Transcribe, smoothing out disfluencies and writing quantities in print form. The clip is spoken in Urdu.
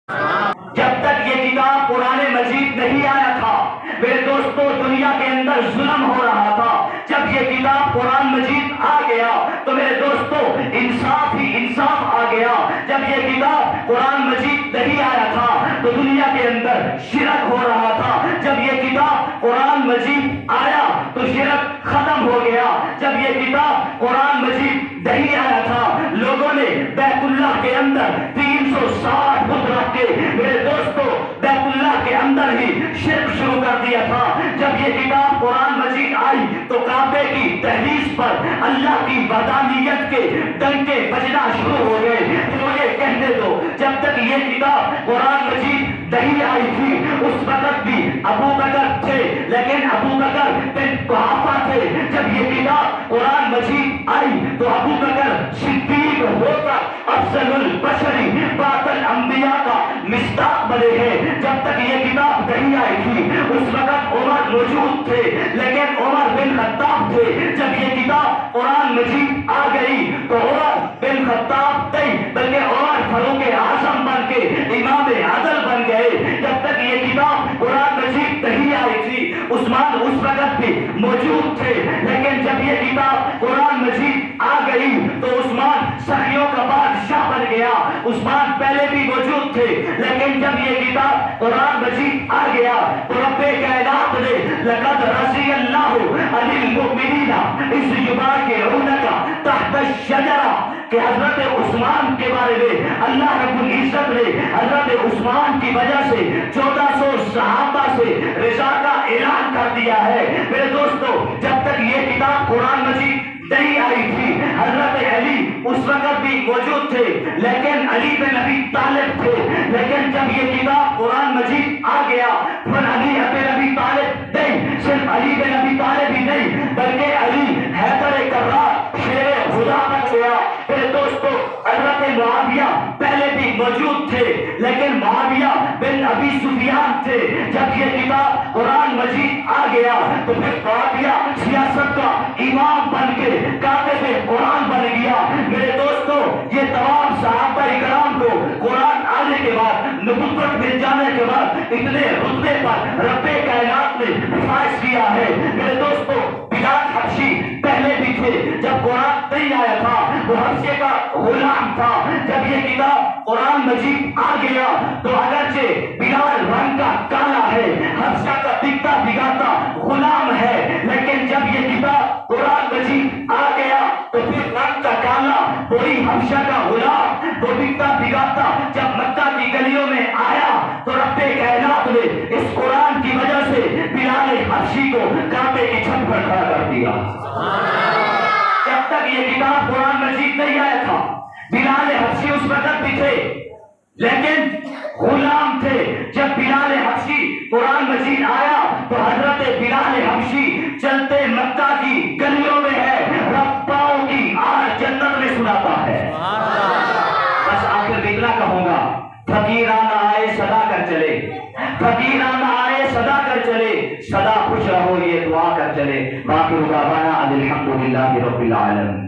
جب تک یہ کتاب قرآن مجید نہیں آیا تھا میرے دوستو دنیا کے اندر ظلم ہو رہا تھا. جب یہ کتاب قرآن مجید آ گیا تو میرے دوستو انصاف ہی انصاف آ گیا. جب یہ کتاب قرآن مجید نہیں آیا تھا تو دنیا کے اندر شرک ہو رہا تھا. جب یہ کتاب قرآن مجید آیا تو شرک ختم ہو گیا. جب یہ کتاب قرآن مجید نہیں آیا تھا لوگوں نے بیت اللہ کے اندر 360 بت رکھ کے میرے دوستو بیت اللہ کے اندر ہی شرک شروع کر دیا تھا. جب یہ کتاب قرآن مجید آئی تو کعبے کی دہلیز پر اللہ کی وحدانیت کے ڈنکے بجنا شروع ہو گئے. مجھے کہنے دو جب تک یہ کتاب قرآن مجید نہیں آئی تھی اس وقت بھی ابو بکر تھے لیکن ابو بکر بن قحافہ تھے. جب یہ کتاب قرآن مجید آئی تو ابو بکر صدیق ہو کر افضل البشری بعد الانبیاء کا مصداق بنے ہیں. جب تک یہ کتاب نہیں آئی تھی اس وقت عمر موجود تھے لیکن عمر بن خطاب تھے. جب یہ کتاب قرآن مجید آ گئی تو عمر بن خطاب نہیں بلکہ عمر فاروق اعظم بن کے امام عدل بن گئے. جب تک یہ کتاب قرآن مجید نہیں آئی تھی عثمان اس وقت بھی موجود تھے لیکن جب یہ کتاب قرآن مجید آ گئی تو عثمان سخیوں کا بادشاہ بن گیا. عثمان پہلے بھی موجود تھے لیکن جب یہ کتاب قرآن مجید آ گیا تو رب کائنات نے لقد رضی اللہ عن المؤمنین اذ یبایعونک تحت الشجرہ کہ حضرت عثمان کے بارے میں اللہ رب العزت نے حضرت عثمان کی وجہ سے 1400 صحابہ سے رضا کا اعلان کر دیا ہے. میرے دوستو جب تک یہ کتاب قرآن مجید نہیں آئی تھی حضرت علی اس وقت بھی موجود تھے لیکن علی بن ابی طالب تھے. لیکن جب یہ کتاب قرآن مجید آ گیا پھر علی بن ابی طالب نہیں صرف علی بن ابی طالب ہی نہیں بلکہ علی حیدر کرار شیر خدا بن گیا. میرے دوستو حضرت معاویہ پہلے بھی موجود تھے لیکن معاویہ بن ابی سفیان تھے. جب یہ کتاب قرآن مجید آ گیا تو پھر معاویہ سیاست کا امام بن کے کاتب قرآن بن گیا. میرے دوستو یہ تمام صحابہ کرام کو قرآن آنے کے بعد نبوت مل جانے کے بعد اتنے رتبے پر رب کائنات نے فائز کیا ہے. میرے دوستو بلال حبشی پہلے بھی تھے جب قرآن نہیں آیا تھا وہ حبشے کا غلام تھا. جب یہ کتاب قرآن مجید آ گیا تو اگرچہ بلال رنگ کا کالا ہے حبشہ کا دکھتا بگاتا غلام ہے لیکن جب یہ کتاب قرآن مجید آ گیا تو پھر رنگ کا کالا وہی حبشہ کا غلام وہ دکھتا بگاتا جب مکہ کی گلیوں میں آیا تو رب کائنات نے اس قرآن کی وجہ سے بلال حبشی کو کعبے کی چھت پر کھڑا کر دیا. جب تک یہ کتاب قرآن مجید نہیں آیا تھا بلال حبشی اس وقت بھی تھے لیکن غلام تھے. جب بلال حبشی قرآن مجید آیا تو حضرت بلال حبشی چلتے مکہ کی گلیوں میں ہے رب پاؤں کی آج جنت میں سناتا ہے. بس آخر میں اتنا کہوں گا فقیرانہ آئے صدا کر چلے فقیرانہ آئے صدا کر چلے سدا خوش رہو یہ دعا کر چلے. باقی دعوانا الحمدللہ رب العالمین.